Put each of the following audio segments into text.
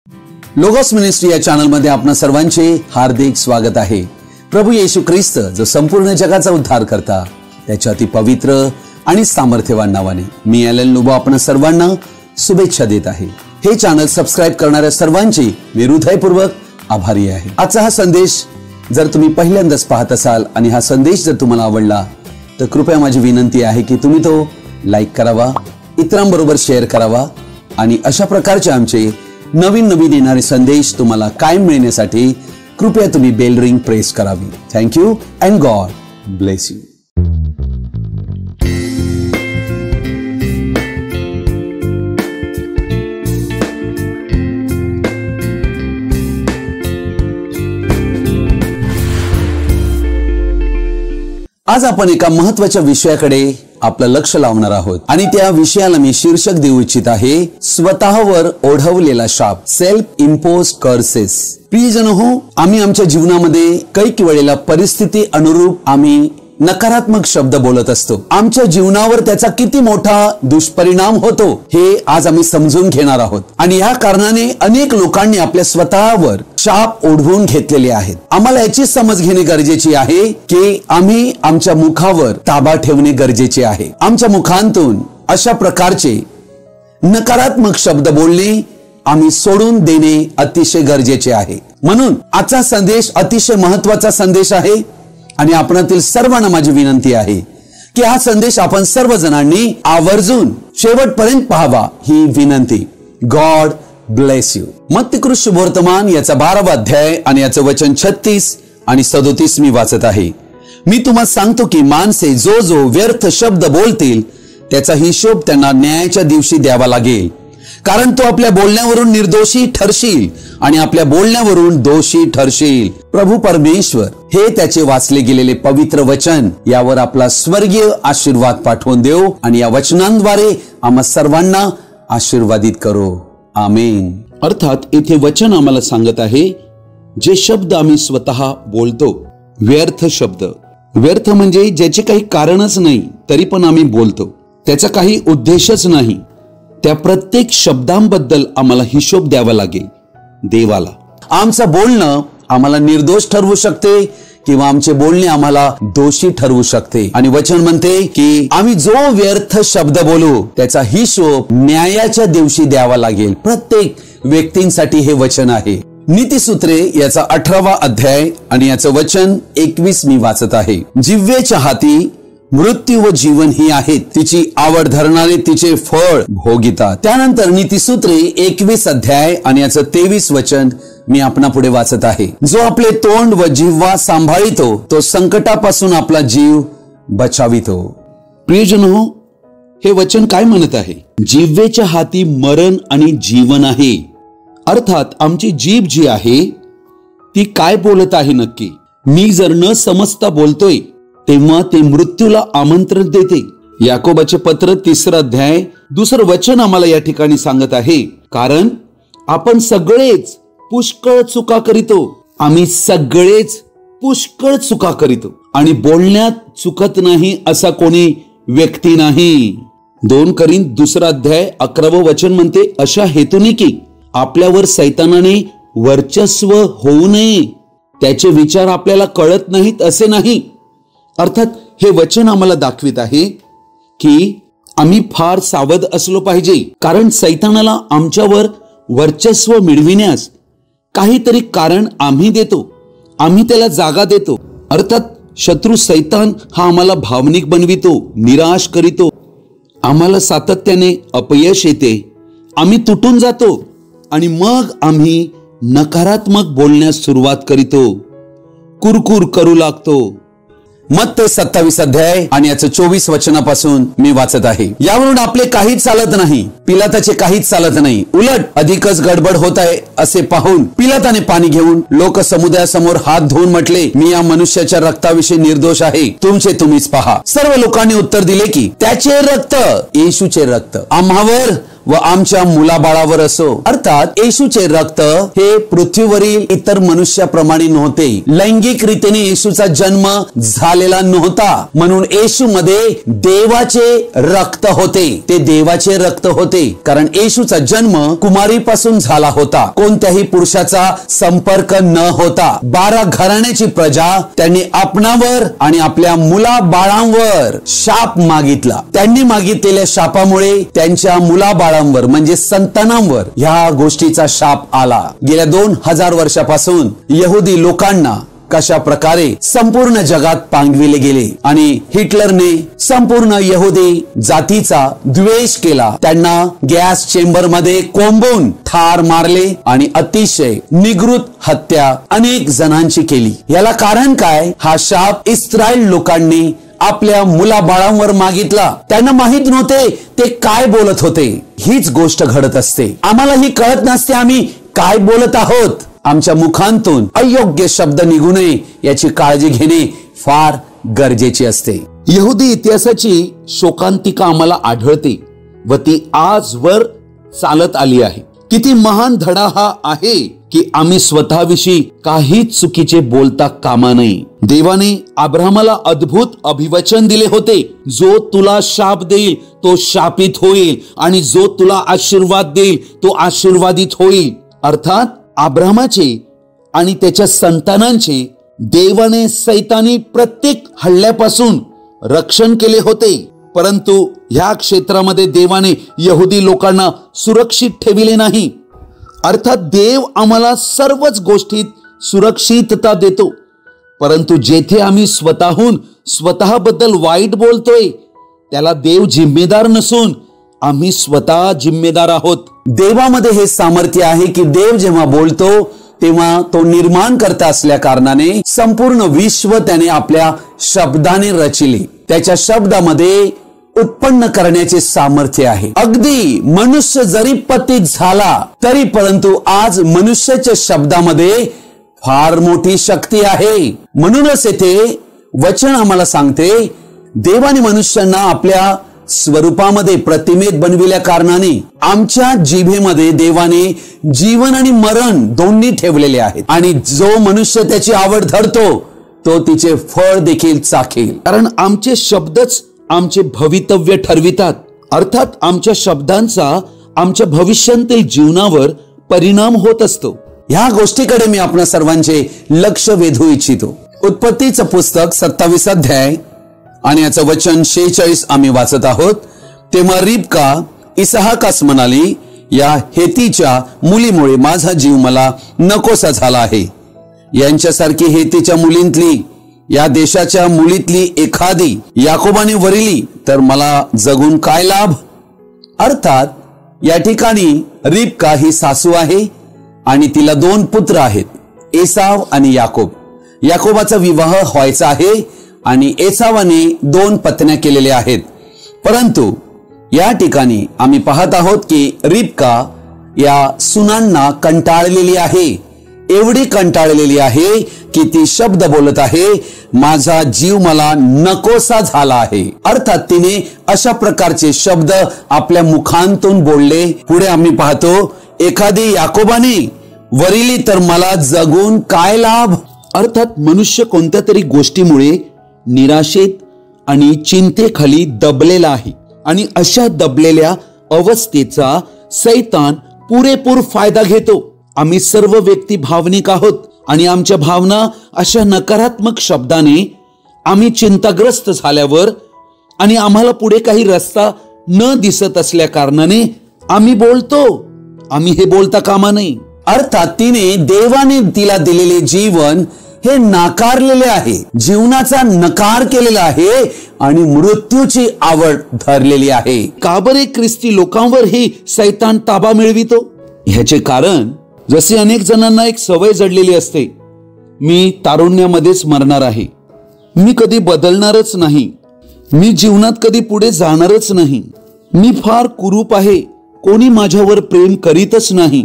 Logos ministry या channel मध्ये आपणा सर्वांचे हार्दिक स्वागत आहे। प्रभू येशू ख्रिस्त जो संपूर्ण जगाचा उद्धार करता त्याच्या अति पवित्र आणि सामर्थ्यवान नावाने मी एलन लुबो आपणा सर्वांना शुभेच्छा देत आहे। हे चॅनल सबस्क्राइब करणाऱ्या सर्वांची मी हृदयपूर्वक आभारी आहे। आजचा हा संदेश जर तुम्ही पहिल्यांदाच पाहत असाल आणि हा संदेश जर तुम्हाला आवडला तर कृपया माझी विनंती आहे की तुम्ही तो लाईक करावा, इतरांबरोबर शेअर करावा आणि अशा प्रकारचे आमचे नवीन येणारे संदेश तुम्हाला कायम मिळण्यासाठी कृपया तुम्ही बेल रिंग प्रेस करावी। Thank you and God bless you. आज आपण एका महत्त्वाच्या विषयाकडे आपलं लक्ष लावणार आहोत आणि त्या विषयाला मी शीर्षक देऊ इच्छित आहे, स्वतःवर ओढवलेला शाप, सेल्फ इम्पोज कर्सेस। प्रियजनहो, आम्ही आमच्या जीवनामध्ये कैक वेळेला परिस्थिती अनुरूप आम्ही नकारात्मक शब्द बोलत असतो। आमच्या जीवनावर त्याचा किती मोठा दुष्परिणाम होतो हे आज आम्ही समजून घेणार आहोत आणि या कारणाने अनेक लोकांनी आपल्या स्वतःवर शाप ओढवून घेतलेले आहेत। आम्हाला याची समज घेणे गरजेची आहे की आम्ही आमच्या मुखावर ताबा ठेवणे गरजेचे आहे। आमच्या मुखांतून अशा प्रकारचे नकारात्मक शब्द बोलणे आम्ही सोडून देणे अतिशय गरजेचे आहे। म्हणून आजचा संदेश अतिशय महत्त्वाचा संदेश आहे आणि आपणातील सर्वांना माझी विनंती आहे की हा संदेश आपण सर्वजणांनी आवर्जून शेवटपर्यंत पाहावा ही विनंती। God bless you. मत्ती शुभवर्तमान याचा 12वा अध्याय आणि याचं वचन 36 आणि 37 मी वाचत आहे। मी तुम्हाला सांगतो की माणसे जो व्यर्थ शब्द बोलतील त्याचा हिशोब त्यांना न्यायाच्या दिवशी द्यावा लागेल, कारण तो आपल्या बोलण्यावरून निर्दोषी ठरशील आणि आपल्या बोलण्यावरून दोषी ठरशील। प्रभू परमेश्वर हे त्याचे वाचले गेलेले पवित्र वचन यावर आपला स्वर्गीय आशीर्वाद पाठवून देव आणि या वचनांद्वारे आम्हा सर्वांना आशीर्वादित करो, आमेन। अर्थात येथे वचन आम्हाला सांगत आहे, जे शब्द आम्ही स्वतः बोलतो, व्यर्थ शब्द, व्यर्थ म्हणजे ज्याचे काही कारणच नाही तरी पण आम्ही बोलतो, त्याचा काही उद्देशच नाही, त्या प्रत्येक शब्दांबद्दल आम्हाला हिशोब द्यावा लागेल देवाला। आमचं बोलणं आम्हाला निर्दोष ठरवू शकते किंवा आमचे बोलणे आम्हाला दोषी ठरवू शकते आणि वचन म्हणते की आम्ही जो व्यर्थ शब्द बोलू त्याचा हिशोब न्यायाच्या दिवशी द्यावा लागेल। प्रत्येक व्यक्तींसाठी हे वचन आहे। नीतिसूत्रे याचा 18वा अध्याय आणि याचं वचन 21 मी वाचत आहे। जिव्हेच्या हाती मृत्यू व जीवन ही आहेत, तिची आवड धरणारे तिचे फळ भोगितात। त्यानंतर नीतिसूत्रे 21 अध्याय आणि याचं 23 वचन मी आपणा पुढे वाचत आहे। जो आपले तोंड व जिव्हा सांभाळितो तो संकटापासून आपला जीव बचावितो। प्रियजनो, हे वचन काय म्हणत आहे? जिव्हेच्या हाती मरण आणि जीवन आहे। अर्थात आमची जीभ जी आहे ती काय बोलत आहे नक्की? मी जर न समजता बोलतोय तेव्हा ते मृत्यूला आमंत्रण देते। याकोबाचे पत्र 3रा अध्याय 2रं वचन आम्हाला या ठिकाणी सांगत आहे, कारण आपण सगळेच पुष्कळ चुका करीतो। आम्ही सगळेच पुष्कळ चुका करीतो आणि बोलण्यात चुकत नाही असा कोणी व्यक्ती नाही। 2 करिंथ 2रा अध्याय 11वं वचन म्हणते, अशा हेतूने की आपल्यावर सैतानाने वर्चस्व होऊ नये, त्याचे विचार आपल्याला कळत नाहीत असे नाही। अर्थात हे वचन आम्हाला दाखवित आहे की आम्ही फार सावध असलो पाहिजे, कारण सैतानाला आमच्यावर वर्चस्व मिळविण्यास काहीतरी कारण आम्ही देतो, आम्ही त्याला जागा देतो। अर्थात शत्रू सैतान हा आम्हाला भावनिक बनवितो, निराश करीतो, आम्हाला सातत्याने अपयश येते, आम्ही तुटून जातो आणि मग आम्ही नकारात्मक बोलण्यास सुरुवात करीतो, कुरकुर करू लागतो। मत्ती 27 अध्याय आणि याचं 24 वचनापासून मी वाचत आहे। यावरून आपले काहीच चालत नाही, पिलाताचे काहीच चालत नाही, उलट अधिकच गडबड होत आहे असे पाहून पिलाताने पाणी घेऊन लोक समुदायासमोर हात धुवून म्हटले, मी या मनुष्याच्या रक्ताविषयी निर्दोष आहे, तुमचे तुम्हीच पहा। सर्व लोकांनी उत्तर दिले की त्याचे रक्त, येशूचे रक्त आम्हावर व आमच्या मुलाबाळावर असो. अर्थात येशूचे रक्त हे पृथ्वीवरील इतर मनुष्याप्रमाणे नव्हते. लैंगिक रीतीने येशूचा जन्म झालेला नव्हता, म्हणून येशूमध्ये देवाचे रक्त होते. ते देवाचे रक्त होते कारण येशूचा जन्म कुमारीपासून झाला होता. कोणत्याही पुरुषाचा संपर्क न होता. 12 घराण्याची प्रजा त्यांनी आपणावर आणि आपल्या मुलाबाळांवर शाप मागितला. त्यांनी मागितलेल्या शापामुळे त्यांच्या मुलाबाळांवर म्हणजे संतानांवर ह्या गोष्टीचा शाप आला. गेल्या 2000 वर्षापासून यहुदी लोकांना कशा प्रकारे संपूर्ण जगात पांगविले गेले आणि हिटलरने संपूर्ण यहुदी जातीचा द्वेष केला. त्यांना गॅस चेंबर मध्ये कोंबून ठार मारले आणि अतिशय निगृत हत्या अनेक जणांची केली. याला कारण काय? हा शाप इस्रायल लोकांनी आपल्या मुलाबाळांवर मागितला. त्यांना माहित नव्हते ते काय बोलत होते. हीच गोष्ट घडत असते. आम्हाला ही कळत नसते आम्ही काय बोलत आहोत. आमच्या मुखांतून अयोग्य शब्द निघू नये याची काळजी घेणे फार गरजेचे असते. यहुदी इतिहासाची शोकांतिका आम्हाला आढळते व ती आजवर चालत आली आहे. किती महान धडा हा आहे की आम्ही स्वतःविषयी काहीच चुकीचे बोलता कामा नये. देवाने अब्राहमाला अद्भुत अभिवचन दिले होते. जो तुला शाप देईल तो शापित होईल आणि जो तुला आशीर्वाद देईल तो आशीर्वादित होईल. अर्थात अब्राहमाचे आणि त्याच्या संतानांचे देवाने सैतानी प्रत्येक हल्ल्यापासून रक्षण केले होते. परंतु ह्या क्षेत्रामध्ये देवाने यहुदी लोकांना सुरक्षित ठेविले नाही. अर्थात देव आम्हाला सर्वच गोष्टीत सुरक्षितता देतो, परंतु जेथे आम्ही स्वतःबद्दल वाईट बोलतोय त्याला देव जिम्मेदार नसून आम्ही स्वतः जिम्मेदार आहोत. देवामध्ये हे सामर्थ्य आहे की देव जेव्हा बोलतो तेव्हा तो निर्माण करता असल्या कारणाने संपूर्ण विश्व त्याने आपल्या शब्दाने रचिले. त्याच्या शब्दामध्ये उत्पन्न करण्याचे सामर्थ्य आहे. अगदी मनुष्य जरी पतित झाला तरी परंतु आज मनुष्याच्या शब्दामध्ये फार मोठी शक्ती आहे. म्हणूनच येथे वचन आम्हाला सांगते देवाने मनुष्यांना आपल्या स्वरूपामध्ये प्रतिमेत बनविल्या कारणाने आमच्या जिभेमध्ये देवाने जीवन आणि मरण दोन्ही ठेवलेले आहेत आणि जो मनुष्य त्याची आवड धरतो तो तिचे फळ देखील चाखेल. कारण आमचे शब्दच आमचे भवितव्य ठरवितात. अर्थात आमच्या शब्दांचा आमच्या भविष्यातील जीवनावर परिणाम होत असतो. ह्या गोष्टीकडे मी आपल्या सर्वांचे लक्ष वेधू इच्छितो. उत्पत्तीचं पुस्तक 27 अध्याय आणि याचं वचन 46 आम्ही वाचत आहोत. तेव्हा रिबका इसहाकास म्हणाली, या हेतीच्या मुलीमुळे माझा जीव मला नकोसा झाला आहे. यांच्यासारखी हेतीच्या मुलींतली या देशाच्या मुलीतली एखादी याकोबाने वरिली तर मला जगून काय लाभ. अर्थात या ठिकाणी रिबका ही सासू आहे आणि तिला 2 पुत्र आहेत, एसाव आणि याकोब. याकोबाचा विवाह व्हायचा आहे आणि एसावाने 2 पत्न्या केलेल्या आहेत. परंतु या ठिकाणी आम्ही पाहत आहोत की रिबका या सुनांना कंटाळलेली आहे. एवढी कंटाळलेली आहे की ती शब्द बोलत आहे, माझा जीव मला नकोसा झाला आहे. अर्थात तिने अशा प्रकारचे शब्द आपल्या मुखांतून बोलले. पुढे आम्ही पाहतो, एखादी याकोबाने वरिली तर मला जगून काय लाभ. अर्थात मनुष्य कोणत्या तरी गोष्टीमुळे निराशेत आणि चिंतेखाली दबलेला आहे आणि अशा दबलेल्या अवस्थेचा सैतान पुरेपूर फायदा घेतो. आम्ही सर्व व्यक्ती भावनिक आहोत आणि आमच्या भावना अशा नकारात्मक शब्दाने आम्ही चिंताग्रस्त झाल्यावर आणि आम्हाला पुढे काही रस्ता न दिसत असल्या कारणाने आम्ही बोलतो. आम्ही हे बोलता कामा नये. अर्थात तिने देवाने तिला दिलेले जीवन हे नाकारलेले आहे, जीवनाचा नकार केलेला आहे आणि मृत्यूची आवड धरलेली आहे. का बरे ख्रिस्ती लोकांवर ही सैतान ताबा मिळवितो? ह्याचे कारण जसे अनेक जणांना एक सवय जडलेली असते, मी तारुण्यामध्येच मरणार आहे, मी कधी बदलणारच नाही, मी जीवनात कधी पुढे जाणारच नाही, मी फार कुरूप आहे, कोणी माझ्यावर प्रेम करीतच नाही,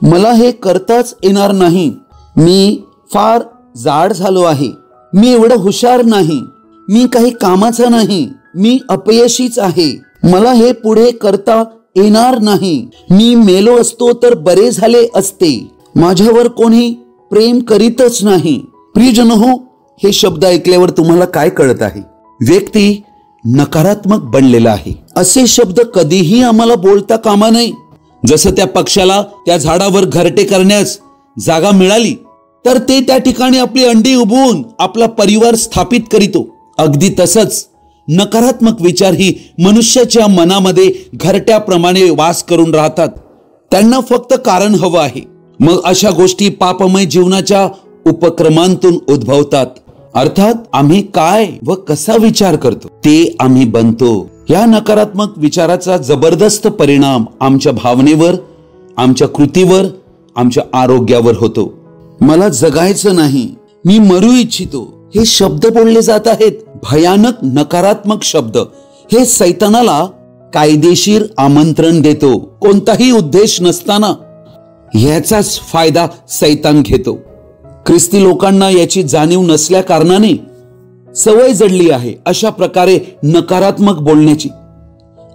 मला हे करताच येणार नाही, मी फार जाड झालो आहे, मी एवढं हुशार नाही, मी काही कामाचा नाही, मी अपयशीच आहे, मला हे पुढे करता येणार नाही. मी मेलो असतो तर बरे झाले असते. माझ्यावर कोणी प्रेम करीतच नाही. प्रियजन हो, हे शब्द ऐकल्यावर तुम्हाला काय कळत आहे? व्यक्ती नकारात्मक बनलेला आहे. असे शब्द कधीही आम्हाला बोलता कामा नये. जसं त्या पक्षाला त्या झाडावर घरटे करण्यास जागा मिळाली तर ते त्या ठिकाणी आपली अंडी उबवून आपला परिवार स्थापित करीतो, अगदी तसंच नकारात्मक विचार ही मनुष्याच्या मनामध्ये घरट्याप्रमाणे वास करून राहतात. त्यांना फक्त कारण हवं आहे. मग अशा गोष्टी पापमय जीवनाच्या उपक्रमांतून उद्भवतात. अर्थात आम्ही काय व कसा विचार करतो ते आम्ही बनतो. या नकारात्मक विचाराचा जबरदस्त परिणाम आमच्या भावनेवर, आमच्या कृतीवर, आमच्या आरोग्यावर होतो. मला जगायचं नाही, मी मरू इच्छितो, हे शब्द बोलले जात आहेत. भयानक नकारात्मक शब्द हे सैतानाला कायदेशीर आमंत्रण देतो. कोणताही उद्देश नसताना याचाच फायदा सैतान घेतो. ख्रिस्ती लोकांना याची जाणीव नसल्या कारणाने सवय जडली आहे अशा प्रकारे नकारात्मक बोलण्याची,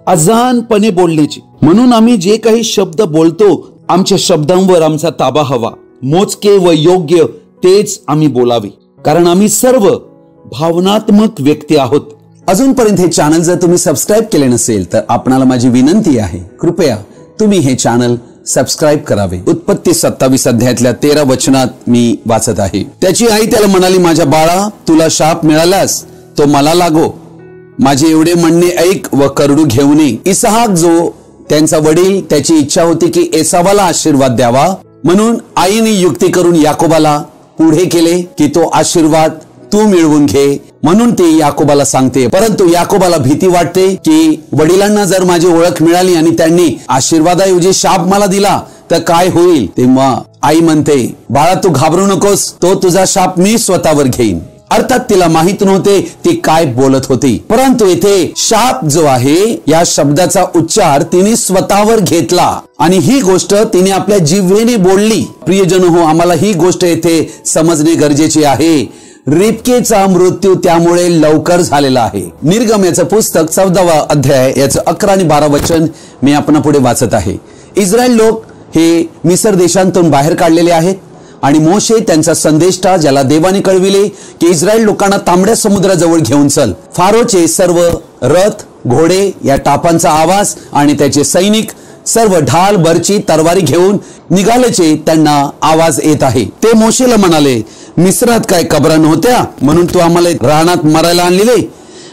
अजानपणे बोलण्याची. म्हणून आम्ही जे काही शब्द बोलतो, आमच्या शब्दांवर आमचा ताबा हवा. मोजके व योग्य तेच आम्ही बोलावे, कारण आम्ही सर्व भावनात्मक व्यक्ती आहोत. अजूनपर्यंत हे चॅनल जर तुम्ही सबस्क्राईब केले नसेल तर आपणाला माझी विनंती आहे, कृपया तुम्ही हे चॅनल सबस्क्राईब करावे. उत्पत्ती 27 अध्यायातल्या 13 वचनात मी वाचत आहे. त्याची आई त्याला म्हणाली, माझ्या बाळा, तुला शाप मिळाल्यास तो मला लागो. माझे एवढे म्हणणे ऐक व करडू घेऊ नये. इसहाक जो त्यांचा वडील, त्याची इच्छा होती की एसावाला आशीर्वाद द्यावा, म्हणून आईने युक्ती करून याकोबाला पुढे केले की तो आशीर्वाद तू मिळवून घे. म्हणून ती याकोबाला सांगते. परंतु याकोबाला भीती वाटते की वडिलांना जर माझी ओळख मिळाली आणि त्यांनी आशीर्वादाऐवजी शाप मला दिला तर काय होईल. तेव्हा आई म्हणते, बाळा तू घाबरू नकोस, तो तुझा शाप मी स्वतःवर घेईन. अर्थात तिला माहित नव्हते ती काय बोलत होती. परंतु इथे शाप जो आहे या शब्दाचा उच्चार तिने स्वतःवर घेतला आणि ही गोष्ट तिने आपल्या जिव्हेने बोलली. प्रियजन हो, आम्हाला ही गोष्ट येथे समजणे गरजेचे आहे. रिबकेचा मृत्यू त्यामुळे लवकर झालेला आहे. निर्गमनाचं पुस्तक 14वा अध्याय याचं 11 आणि 12 वचन मी आपणा पुढे वाचत आहे. इस्रायल लोक हे मिस्र देशांतून बाहेर काढलेले आहेत आणि मोशे त्यांचा संदेष्टा ज्याला देवाने कळविले की इस्रायल लोकांना तांबड्या समुद्राजवळ घेऊन चल. फारोचे सर्व रथ, घोडे, या टापांचा आवाज आणि त्याचे सैनिक सर्व ढाल, बर्ची, तरवारी घेऊन निघाल्याचे त्यांना आवाज येत आहे. ते मोशेला म्हणाले, मिस्रात काय कबरा नव्हत्या म्हणून तू आम्हाला रानात मरायला आणले?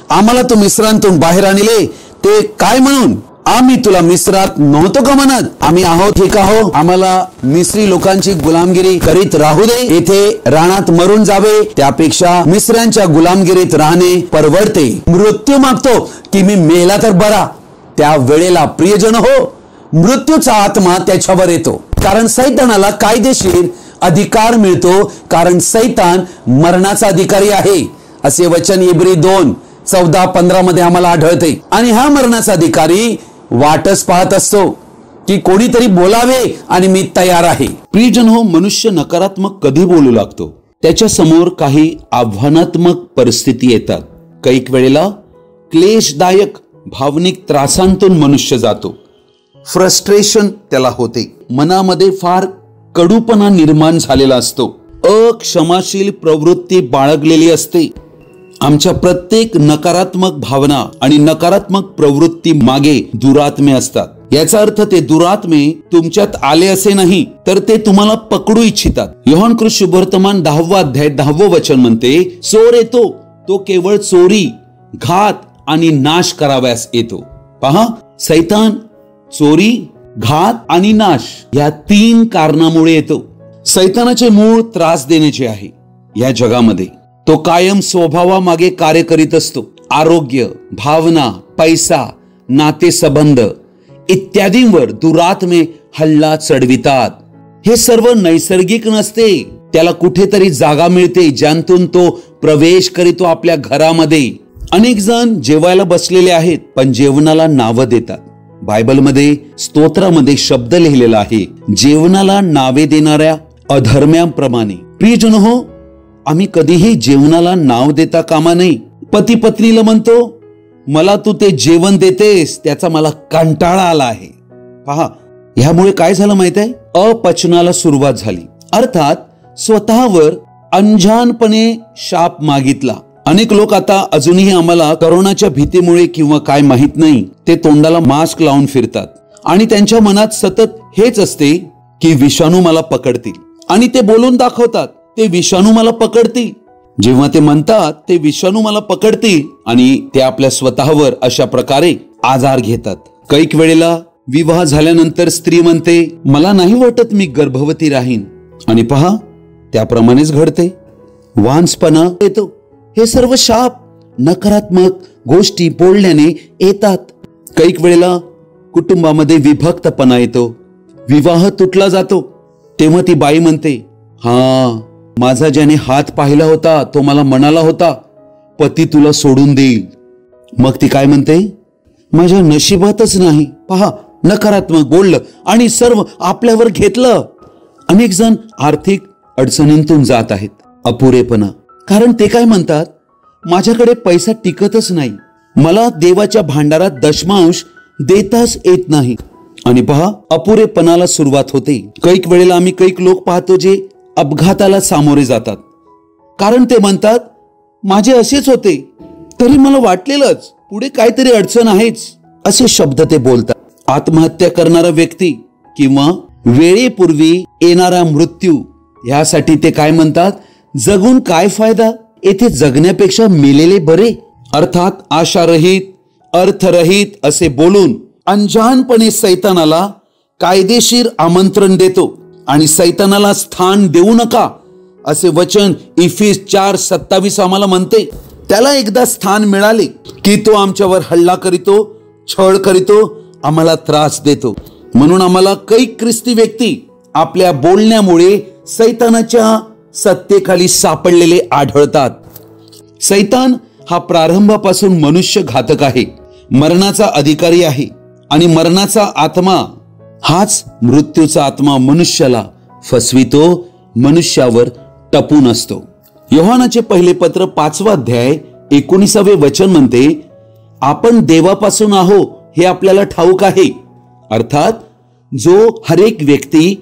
आम्हाला तू मिस्रांतून बाहेर आणले ते काय म्हणून? आम्ही तुला मिस्रात नव्हतो का म्हणत? आम्ही आहोत ठीक आहो. आम्हाला मिस्री लोकांची गुलामगिरी करीत राहू दे. येथे रानात मरून जावे त्यापेक्षा मिस्रांच्या गुलामगिरीत राहणे परवडते. मृत्यू मागतो की मी मेला तर बरा. त्या वेळेला प्रियजन हो, मृत्यूचा आत्मा त्याच्यावर येतो, कारण सैतानाला कायदेशीर अधिकार मिळतो, कारण सैतान मरणाचा अधिकारी आहे असे वचन इब्री 2:14-15 मध्ये आम्हाला आढळते. आणि हा मरणाचा अधिकारी वाटच पाहत असतो की कोणीतरी बोलावे आणि मी तयार आहे. प्रियजन हो, मनुष्य नकारात्मक कधी बोलू लागतो? त्याच्या समोर काही आव्हानात्मक परिस्थिती येतात. कैक वेळेला क्लेशदायक भावनिक त्रासांतून मनुष्य जातो. फ्रस्ट्रेशन त्याला होते. मनामध्ये फार कडूपणा निर्माण झालेला असतो. अक्षमाशील प्रवृत्ती बाळगलेली असते. आमच्या प्रत्येक नकारात्मक भावना आणि नकारात्मक प्रवृत्ती मागे दुरात्मे असतात. याचा अर्थ ते दुरात्मे तुमच्यात आले असे नाही, तर ते तुम्हाला पकडू इच्छितात. योहान कृष्ण शुभवर्तमान 10वा अध्याय 10वं वचन म्हणते, चोर येतो तो केवळ चोरी, घात आणि नाश करावयास येतो. पहा, सैतान चोरी, घात आणि नाश या 3 कारणामुळे येतो. सैतानाचे मूळ त्रास देण्याचे आहे. या जगामध्ये तो कायम स्वभावामागे कार्य करीत असतो. आरोग्य, भावना, पैसा, नातेसंबंध इत्यादींवर दुरात्मे हल्ला चढवितात. हे सर्व नैसर्गिक नसते. त्याला कुठेतरी जागा मिळते ज्यातून तो प्रवेश करीतो आपल्या घरामध्ये. अनेक जण जेवायला बसलेले आहेत पण जेवणाला नावं देतात. बायबलमध्ये स्तोत्रामध्ये शब्द लिहिलेला आहे, जेवणाला नावे देणाऱ्या अधर्म्यांप्रमाणे. प्रियजन हो, आम्ही कधीही जेवणाला नाव देता कामा नये. पती पत्नीला म्हणतो, मला तू ते जेवण देतेस त्याचा मला कंटाळा आला आहे. पहा, ह्यामुळे काय झालं माहित आहे? अपचनाला सुरुवात झाली. अर्थात स्वतःवर अंजानपणे शाप मागितला. अनेक लोक आता अजूनही आम्हाला करोनाच्या भीतीमुळे किंवा काय माहित नाही, ते तोंडाला मास्क लावून फिरतात आणि त्यांच्या मनात सतत हेच असते की विषाणू मला पकडतील, आणि ते बोलून दाखवतात ते विषाणू मला पकडतील. जेव्हा ते म्हणतात ते विषाणू मला पकडतील आणि ते आपल्या स्वतःवर अशा प्रकारे आजार घेतात. कैक वेळेला विवाह झाल्यानंतर स्त्री म्हणते, मला नाही वाटत मी गर्भवती राहीन, आणि पहा त्याप्रमाणेच घडते. वांसपणा येतो. हे सर्व शाप नकारात्मक गोष्टी बोलण्याने येतात. कैक वेळेला कुटुंबामध्ये विभक्तपणा येतो. विवाह तुटला जातो. तेव्हा ती बाई म्हणते, हा, माझा ज्याने हात पाहिला होता तो मला म्हणाला होता पती तुला सोडून देईल. मग ती काय म्हणते, माझ्या नशिबातच नाही. पहा, नकारात्मक बोललं आणि सर्व आपल्यावर घेतलं. अनेक जण आर्थिक अडचणींतून जात आहेत. अपुरेपणा, कारण ते काय म्हणतात, माझ्याकडे पैसा टिकतच नाही, मला देवाच्या भांडारात दशमांश देताच येत नाही. आणि पहा, अपुरेपणाला सुरुवात होते. कैक वेळेला आम्ही कैक लोक पाहतो जे अपघाताला सामोरे जातात, कारण ते म्हणतात माझे असेच होते, तरी मला वाटलेलंच पुढे काहीतरी अडचण आहेच, असे शब्द ते बोलतात. आत्महत्या करणारा व्यक्ती किंवा वेळेपूर्वी येणारा मृत्यू, यासाठी ते काय म्हणतात, जगून काय फायदा, येथे जगण्यापेक्षा मेलेले बरे. अर्थात आशारहित, अर्थरहित असे बोलून अंजानपणे सैतानाला कायदेशीर आमंत्रण देतो आणि सैतानाला स्थान देऊ नका असे वचन इफिस 4:27 आम्हाला म्हणते. त्याला एकदा स्थान मिळाले की तो आमच्यावर हल्ला करीतो, छळ करीतो, आम्हाला त्रास देतो. म्हणून आम्हाला कैक ख्रिस्ती व्यक्ती आपल्या बोलण्यामुळे सैतानाच्या सत्तेखाली सापडलेले आढळतात. सैतान हा प्रारंभापासून मनुष्य घातक आहे, मरणाचा अधिकारी आहे, आणि मरणाचा आत्मा हाच मृत्यूचा आत्मा मनुष्याला फसवितो, मनुष्यावर टपून असतो. योहानाचे पहिले पत्र 5वा अध्याय 19वे वचन म्हणते, आपण देवापासून आहो हे आपल्याला ठाऊक आहे. अर्थात जो हरेक व्यक्ती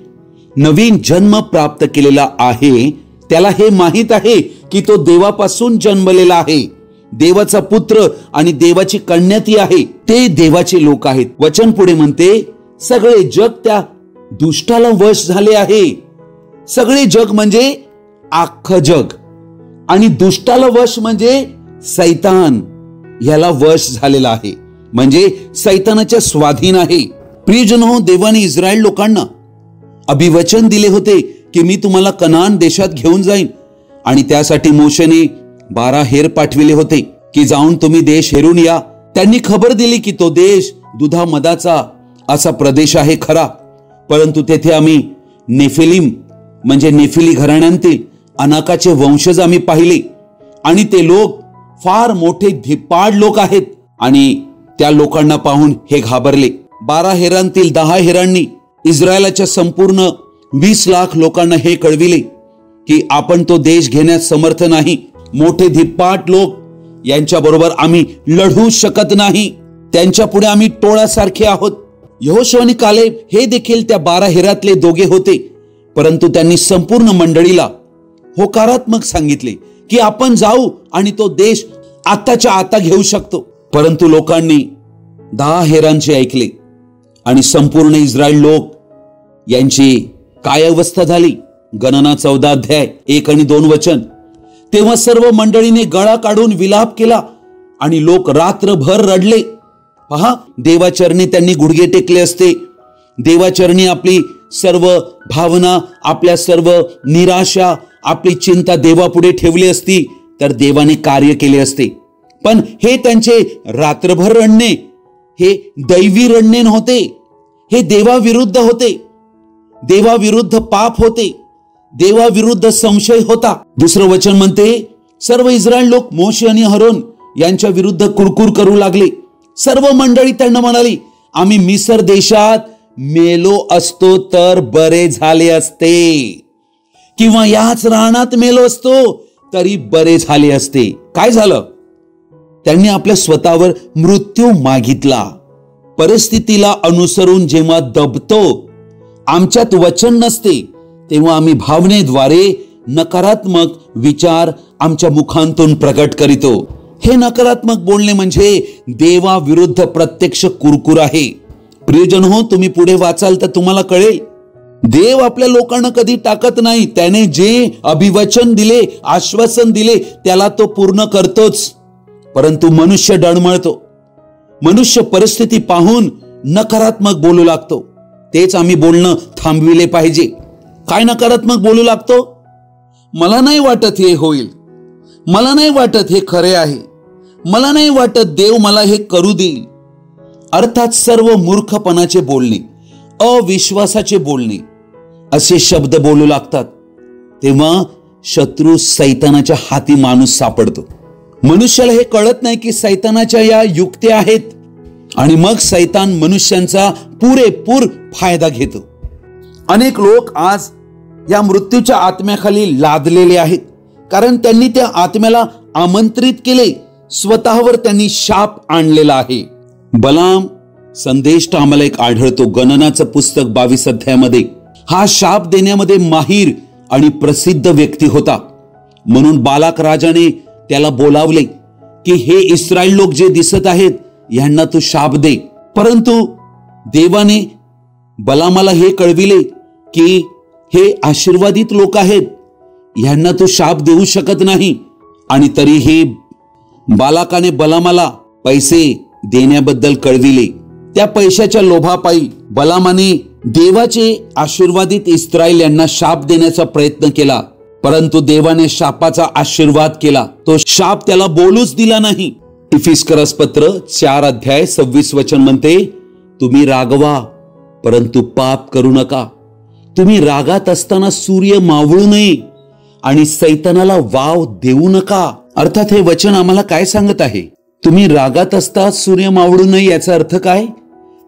नवीन जन्म प्राप्त केलेला आहे त्याला हे माहित आहे की तो देवापासून जन्मलेला आहे, देवाचा पुत्र आणि देवाची कन्या ती आहे, ते देवाचे लोक आहेत. वचन पुढे म्हणते, सगळे जग त्या दुष्टाला वश झाले आहे. सगळे जग म्हणजे अख्खं जग, आणि दुष्टाला वश म्हणजे सैतान, याला वश झालेला आहे, म्हणजे सैतानाच्या स्वाधीन आहे. प्रियजनो, देवाने इस्रायल लोकांना अभिवचन दिले होते की मी तुम्हाला कनान देशात घेऊन जाईन, आणि त्यासाठी मोशेने 12 हेर पाठविले होते की जाऊन तुम्ही देश हेरून या. त्यांनी खबर दिली की तो देश दुधा मधाचा असा प्रदेश आहे खरा, परंतु तेथे आम्ही नेफिलीम म्हणजे नेफिली घराण्यांतील अनाकाचे वंशज आम्ही पाहिले, आणि ते लोक फार मोठे धिप्पाड लोक आहेत. आणि त्या लोकांना पाहून हे घाबरले. 12 हेरांतील 10 हेरांनी इस्रायलाच्या संपूर्ण 20 लाख लोकांना हे कळविले की आपण तो देश घेण्यास समर्थ नाही. मोठे धिप्पाट लोक, यांच्या बरोबर आम्ही लढू शकत नाही, त्यांच्या पुढे आम्ही टोळासारखे आहोत. यहोशू आणि कालेब हे देखील त्या 12 हेरातले दोघे होते, परंतु त्यांनी संपूर्ण मंडळीला होकारात्मक सांगितले की आपण जाऊ आणि तो देश आताच्या आता घेऊ शकतो. परंतु लोकांनी 10 हेरांचे ऐकले आणि संपूर्ण इस्रायल लोक यांची काय अवस्था झाली. गणना 14 अध्याय 1 आणि 2 वचन. तेव्हा सर्व मंडळीने गळा काढून विलाप केला आणि लोक रात्रभर रडले. पहा, देवाचरणी त्यांनी गुडघे टेकले असते, देवाचरणी आपली सर्व भावना, आपल्या सर्व निराशा, आपली चिंता देवापुढे ठेवली असती तर देवाने कार्य केले असते. पण हे त्यांचे रात्रभर रडणे हे दैवी रडणे नव्हते, हे देवाविरुद्ध होते, देवाविरुद्ध पाप होते, देवाविरुद्ध संशय होता. दुसरं वचन म्हणते, सर्व इस्रायल लोक मोशे आणि अहरोन यांच्या विरुद्ध कुरकुर करू लागले. सर्व मंडळी त्यांना म्हणाली, आम्ही मिस्र देशात मेलो असतो तर बरे झाले असते, किंवा याच रानात मेलो असतो तरी बरे झाले असते. काय झालं? त्यांनी आपल्या स्वतःवर मृत्यू मागितला. परिस्थितीला अनुसरून जेव्हा दबतो, आमच्यात वचन नसते, तेव्हा आम्ही भावनेद्वारे नकारात्मक विचार आमच्या मुखांतून प्रकट करीतो. हे नकारात्मक बोलणे म्हणजे देवाविरुद्ध प्रत्यक्ष कुरकुर आहे. प्रियजन हो, तुम्ही पुढे वाचाल तर तुम्हाला कळेल, देव आपल्या लोकांना कधी टाकत नाही. त्याने जे अभिवचन दिले, आश्वासन दिले, त्याला तो पूर्ण करतोच. परंतु मनुष्य डळमळतो, मनुष्य परिस्थिती पाहून नकारात्मक बोलू लागतो. तेच आम्ही बोलणं थांबविले पाहिजे. काय नकारात्मक बोलू लागतो? मला नाही वाटत हे होईल, मला नाही वाटत हे खरे आहे, मला नाही वाटत देव मला हे करू देईल. अर्थात सर्व मूर्खपणाचे बोलणे, अविश्वासाचे बोलणे, असे शब्द बोलू लागतात. तेव्हा शत्रू सैतानाच्या हाती माणूस सापडतो. मनुष्याला हे कळत नाही की सैतानाच्या या युक्त्या आहेत, आणि मग सैतान मनुष्यांचा पुरेपूर फायदा घेतो. अनेक लोक आज या मृत्यूच्या आत्म्याखाली लादलेले आहेत, कारण त्यांनी त्या आत्म्याला आमंत्रित केले. स्वतःवर त्यांनी शाप आणलेला आहे. बलाम संदेश आम्हाला एक आढळतो गणनाचं पुस्तक 22 अध्यायामध्ये. हा शाप देण्यामध्ये माहीर आणि प्रसिद्ध व्यक्ती होता. म्हणून बालाक राजाने त्याला बोलावले की हे इस्रायल लोक जे दिसत आहेत यांना तू शाप दे. परंतु देवाने बलामाला हे कळविले की हे आशीर्वादित लोक आहेत, यांना तू शाप देऊ शकत नाही. आणि तरीही बालाकाने बलामाला पैसे देण्याबद्दल कळविले. त्या पैशाच्या लोभापायी बलामाने देवाचे आशीर्वादित इस्रायल यांना शाप देण्याचा प्रयत्न केला. परंतु देवाने शापाचा आशीर्वाद केला. तो शाप त्याला बोलूच दिला नाही. इफिस्करस पत्र 4 अध्याय 26 वचन म्हणते, तुम्ही रागवा परंतु पाप करू नका. तुम्ही रागात असताना सूर्य मावळू नये आणि सैतानाला वाव देऊ नका. अर्थात हे वचन आम्हाला काय सांगत आहे? तुम्ही रागात असता सूर्य मावळू नये याचा अर्थ काय?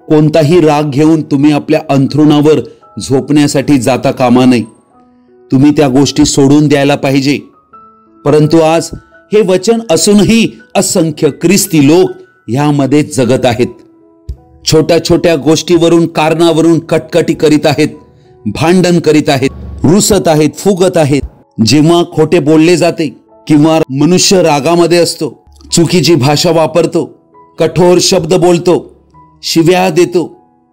कोणताही राग घेऊन तुम्ही आपल्या अंथरुणावर झोपण्यासाठी जाता कामा नये. तुम्ही त्या गोष्टी सोडून द्यायला पाहिजे. परंतु आज हे वचन असूनही असंख्य ख्रिस्ती लोक ह्यामध्ये जगत आहेत. छोट्या छोट्या गोष्टीवरून, कारणावरून कटकटी करीत आहेत, भांडण करीत आहेत, रुसत आहेत, फुगत आहेत. जेव्हा खोटे बोलले जाते किंवा मनुष्य रागामध्ये असतो, चुकीची भाषा वापरतो, कठोर शब्द बोलतो, शिव्या देतो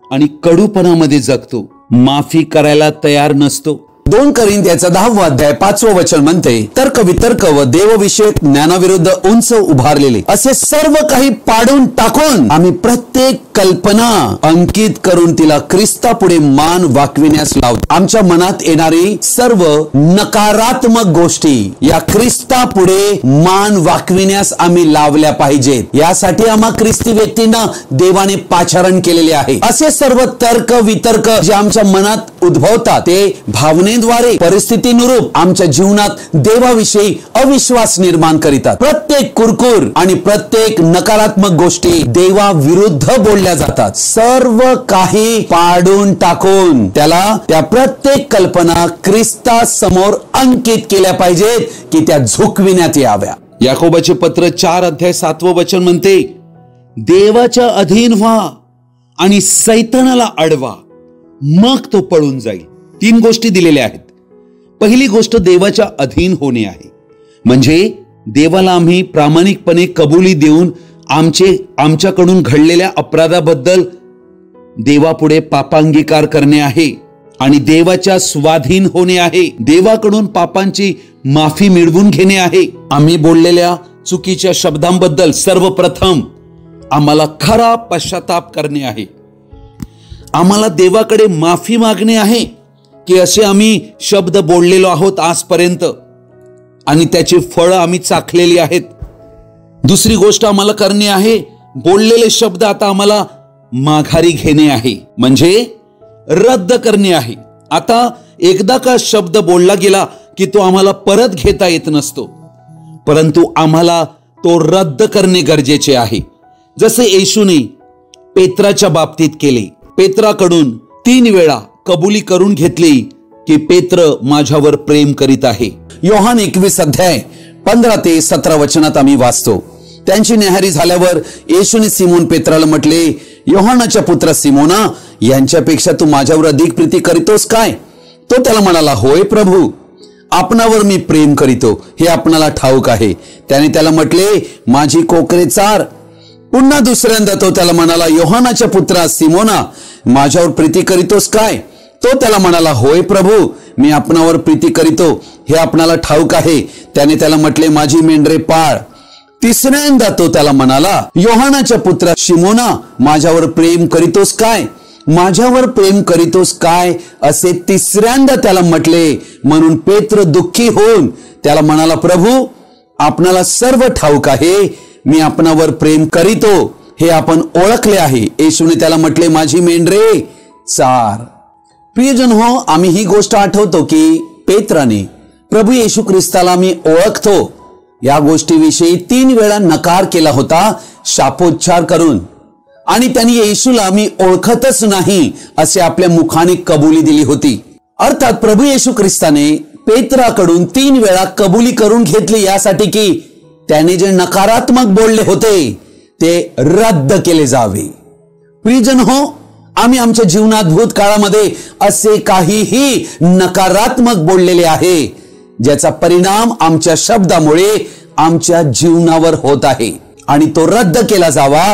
आणि कडूपणामध्ये जगतो, माफी करायला तयार नसतो. 2 कोरिंथ्याचा 10 अध्याय 5 वचन म्हणते, तर्क वितर्क व देवविषयक ज्ञानाविरुद्ध उंच उभारलेले असे सर्व काही पाडून टाकून आम्ही प्रत्येक कल्पना अंकित करून तिला ख्रिस्तापुढे मान वाकविण्यास लावतो. आमच्या मनात येणारी सर्व नकारात्मक गोष्टी या ख्रिस्तापुढे मान वाकविण्यास आम्ही लावल्या पाहिजेत. यासाठी आम्हा ख्रिस्ती व्यक्तींना देवाने पाचारण केलेले आहे. असे सर्व तर्क वितर्क जे आमच्या मनात उद्भवतात ते भावनेद्वारे परिस्थितीनुरूप आमच्या जीवनात देवाविषयी अविश्वास निर्माण करीतात. प्रत्येक कुरकुर आणि प्रत्येक नकारात्मक गोष्टी देवाविरुद्ध बोलल्या जातात. सर्व काही पाडून टाकून त्याला त्या प्रत्येक कल्पना ख्रिस्ता समोर अंकित केल्या पाहिजेत की त्या झुकविण्यात याव्या. याकोबाचे पत्र 4 अध्याय 7 वचन म्हणते, देवाच्या अधीन व्हा आणि सैतानाला अडवा, मग तो पळून जाईल. 3 गोष्टी दिलेल्या आहेत. पहिली गोष्ट देवाच्या अधीन होणे आहे. म्हणजे देवाला आम्ही प्रामाणिकपणे कबुली देऊन आमच्याकडून घडलेल्या अपराधाबद्दल देवापुढे पापांगीकार करणे आहे आणि देवाच्या स्वाधीन होणे आहे. देवाकडून पापांची माफी मिळवून घेणे आहे. आम्ही बोललेल्या चुकीच्या शब्दांबद्दल सर्वप्रथम आम्हाला खरा पश्चाताप करणे आहे. आम्हाला देवाकडे माफी मागणे आहे की असे आम्ही शब्द बोललेलो आहोत आजपर्यंत आणि त्याची फळं आम्ही चाखलेली आहेत. दुसरी गोष्ट आम्हाला करणे आहे, बोललेले शब्द आता आम्हाला माघारी घेणे आहे, म्हणजे रद्द करणे आहे. आता एकदा का शब्द बोलला गेला की तो आम्हाला परत घेता येत नसतो, परंतु आम्हाला तो रद्द करणे गरजेचे आहे. जसे येशूने पेत्राच्या बाबतीत केले. पेत्राकडून 3 वेळा कबुली करून घेतली की पेत्र माझ्यावर प्रेम करीत आहे. योहान 21 अध्याय 15 ते 17 वचनात आम्ही वाचतो, त्यांची न्याहारी झाल्यावर येशूने सिमोन पेत्राला म्हटले, योहानाच्या पुत्रा सिमोना, यांच्यापेक्षा तू माझ्यावर अधिक प्रीती करीतोस काय? तो त्याला म्हणाला, होय प्रभू, आपणावर मी प्रेम करीतो हे आपणाला ठाऊक आहे. त्याने त्याला म्हटले, माझी कोकरे चार. पुन्हा दुसऱ्यांदा तो त्याला म्हणाला, योहानाच्या पुत्रा सिमोना, माझ्यावर प्रीती करीतोस काय? तो त्याला म्हणाला, होय प्रभू, मी आपणावर प्रीती करीतो हे आपणाला ठाऊक आहे. त्याने त्याला म्हटले, माझी मेंढरे पाळ. तिसऱ्यांदा तो त्याला म्हणाला, योहानाच्या पुत्रा सिमोना, माझ्यावर प्रेम करीतोस काय? माझ्यावर प्रेम करीतोस काय असे तिसऱ्यांदा त्याला म्हटले. म्हणून पेत्र दुःखी होऊन त्याला म्हणाला, प्रभू, आपणाला सर्व ठाऊक आहे, मी आपणावर प्रेम करीतो हे आपण ओळखले आहे. येशूने त्याला म्हटले, माझी मेंढरे चार. प्रियजन हो, आम्ही ही गोष्ट आठवतो की पेत्राने प्रभू येशू ख्रिस्ताला मी ओळखतो या गोष्टीविषयी 3 वेळा नकार केला होता, शापोच्चार करून. आणि त्यांनी येशूला मी ओळखतच नाही असे आपल्या मुखाने कबुली दिली होती. अर्थात प्रभू येशू ख्रिस्ताने पेत्राकडून 3 वेळा कबुली करून घेतली यासाठी की त्याने जे नकारात्मक बोलले होते ते रद्द केले जावे. प्रियजन हो, आम्ही आमच्या जीवनात भूतकाळामध्ये असे काहीही नकारात्मक बोललेले आहे ज्याचा परिणाम आमच्या शब्दामुळे आमच्या जीवनावर होत आहे, आणि तो रद्द केला जावा.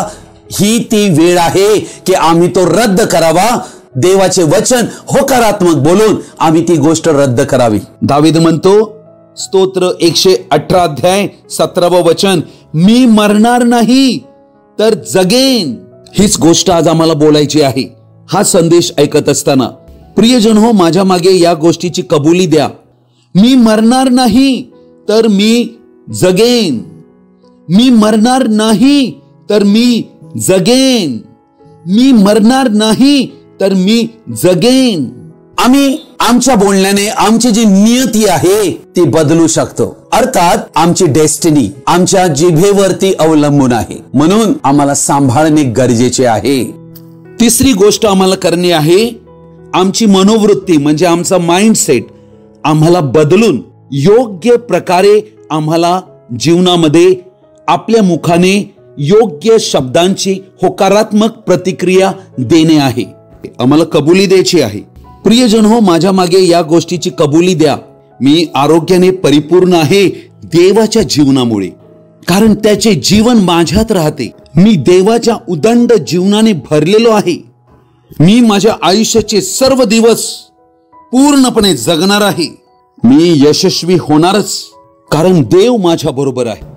ही ती वेळ आहे की आम्ही तो रद्द करावा. देवाचे वचन होकारात्मक बोलून आम्ही ती गोष्ट रद्द करावी. दावीद म्हणतो, स्तोत्र 118 अध्याय 17व वचन, मी मरणार नाही तर जगेन. हीच गोष्ट आज आम्हाला बोलायची आहे. हा संदेश ऐकत असताना प्रियजन हो, माझ्या मागे या गोष्टीची कबुली द्या. मी मरणार नाही तर मी जगेन. मी मरणार नाही तर मी जगेन. मी मरणार नाही तर मी जगेन. आम्ही आमच्या बोलण्याने आमची जी नियती आहे ती बदलू शकतो. अर्थात आमची डेस्टिनी आमच्या जिभेवरती अवलंबून आहे, म्हणून आम्हाला सांभाळणे गरजेचे आहे. तिसरी गोष्ट आम्हाला करणे आहे, आमची मनोवृत्ती म्हणजे आमचा माइंडसेट आम्हाला बदलून योग्य प्रकारे आम्हाला जीवनामध्ये आपल्या मुखाने योग्य शब्दांची होकारात्मक प्रतिक्रिया देणे आहे. आम्हाला कबुली द्यायची आहे. प्रियजन हो, माझ्या मागे या गोष्टीची कबुली द्या. मी आरोग्याने परिपूर्ण आहे देवाच्या जीवनामुळे, कारण त्याचे जीवन माझ्यात राहते. मी देवाच्या उदंड जीवनाने भरलेलो आहे. मी माझ्या आयुष्याचे सर्व दिवस पूर्णपणे जगणार आहे. मी यशस्वी होणारच, कारण देव माझ्या बरोबर आहे.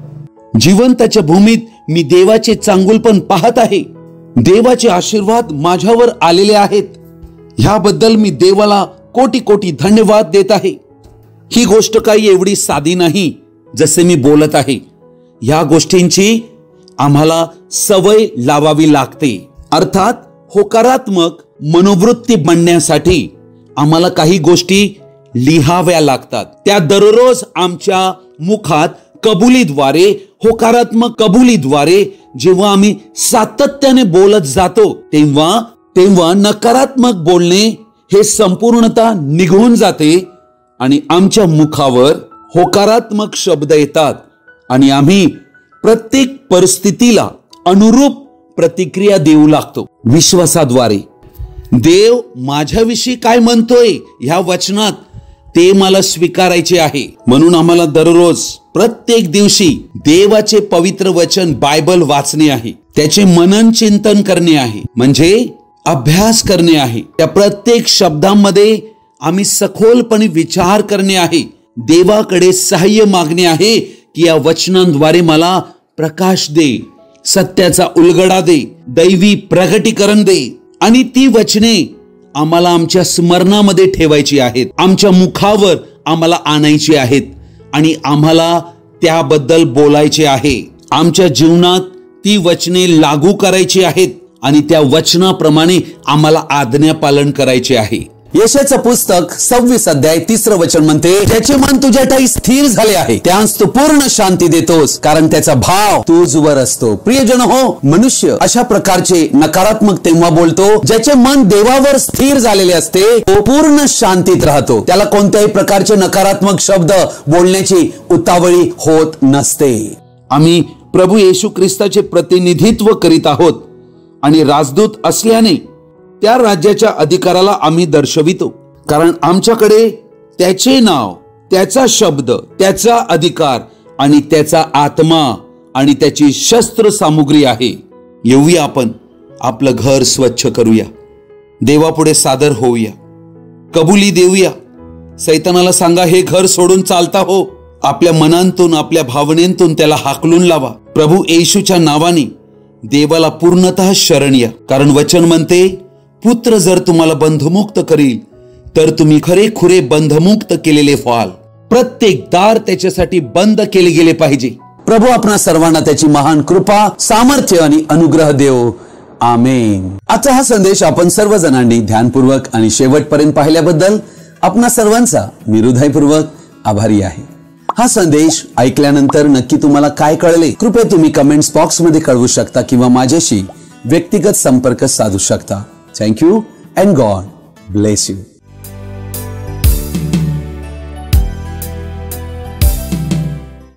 जिवंताच्या भूमीत मी देवाचे चांगुलपण पाहत आहे. देवाचे आशीर्वाद माझ्यावर आलेले आहेत. ह्याबद्दल मी देवाला कोटी कोटी धन्यवाद देत आहे. ही गोष्ट काही एवढी साधी नाही जसे मी बोलत आहे. ह्या गोष्टींची आम्हाला सवय लावावी लागते. अर्थात होकारात्मक मनोवृत्ती बनण्यासाठी आम्हाला काही गोष्टी लिहाव्या लागतात. त्या दररोज आमच्या मुखात कबुलीद्वारे, होकारात्मक कबुलीद्वारे जेव्हा आम्ही सातत्याने बोलत जातो तेव्हा नकारात्मक बोलणे हे संपूर्णतः निघून जाते आणि आमच्या मुखावर होकारात्मक शब्द येतात आणि आम्ही प्रत्येक परिस्थितीला अनुरूप प्रतिक्रिया देऊ लागतो. विश्वासाद्वारे देव माझ्याविषयी काय म्हणतोय ह्या वचनात ते मला स्वीकारायचे आहे. म्हणून आम्हाला दररोज प्रत्येक दिवशी देवाचे पवित्र वचन बायबल वाचणे आहे. त्याचे मनन चिंतन करणे आहे, म्हणजे अभ्यास करणे आहे. त्या प्रत्येक शब्दांमध्ये आम्ही सखोलपणे विचार करणे आहे. देवाकडे सहाय्य मागणे आहे की या वचनांद्वारे मला प्रकाश दे, सत्याचा उलगडा दे, दैवी प्रगटीकरण दे. आणि ती वचने आम्हाला आमच्या स्मरणामध्ये ठेवायची आहेत, आमच्या मुखावर आम्हाला आणायची आहेत आणि आम्हाला त्याबद्दल बोलायचे आहे. आमच्या जीवनात ती वचने लागू करायची आहेत आणि त्या वचनाप्रमाणे आम्हाला आज्ञा पालन करायचे आहे. यशाचं पुस्तक 26 अध्याय 3 वचन म्हणते, त्याचे मन तुझ्या ठायी स्थिर झाले आहे, त्यास तू पूर्ण शांती देतोस, कारण त्याचा भाव तुझवर असतो. प्रियजन हो, मनुष्य अशा प्रकारचे नकारात्मक तेव्हा बोलतो ज्याचे मन देवावर स्थिर झालेले असते. तो पूर्ण शांतीत राहतो. त्याला कोणत्याही प्रकारचे नकारात्मक शब्द बोलण्याची उतावळी होत नसते. आम्ही प्रभू येशू ख्रिस्ताचे प्रतिनिधित्व करीत आहोत आणि राजदूत असल्याने त्या राज्याच्या अधिकाराला आम्ही दर्शवितो, कारण आमच्याकडे त्याचे नाव, त्याचा शब्द, त्याचा अधिकार आणि त्याचा आत्मा आणि त्याची शस्त्र सामुग्री आहे. येऊया आपण आपलं घर स्वच्छ करूया, देवापुढे सादर होऊया, कबुली देऊया. सैतानाला सांगा, हे घर सोडून चालता हो. आपल्या मनांतून, आपल्या भावनेतून त्याला हाकलून लावा. प्रभू येशूच्या नावाने देवाला पूर्णतः शरण या, कारण वचन म्हणते, पुत्र जर तुम्हाला बंधमुक्त करील तर तुम्ही खरेखुरे बंधमुक्त केलेले व्हाल. प्रत्येक दार त्याच्यासाठी बंद केले गेले पाहिजे. प्रभू आपणा सर्वांना त्याची महान कृपा, सामर्थ्य आणि अनुग्रह देव. आमेन. आजचा हा संदेश आपण सर्वजणांनी ध्यानपूर्वक आणि शेवटपर्यंत पाहिल्याबद्दल आपणा सर्वांचा मी हृदयपूर्वक आभारी आहे. हा संदेश ऐकल्यानंतर नक्की तुम्हाला काय कळले, कृपया तुम्ही कमेंट्स बॉक्स मध्ये कळवू शकता किंवा माझ्याशी व्यक्तिगत संपर्क साधू शकता. Thank you and God bless you.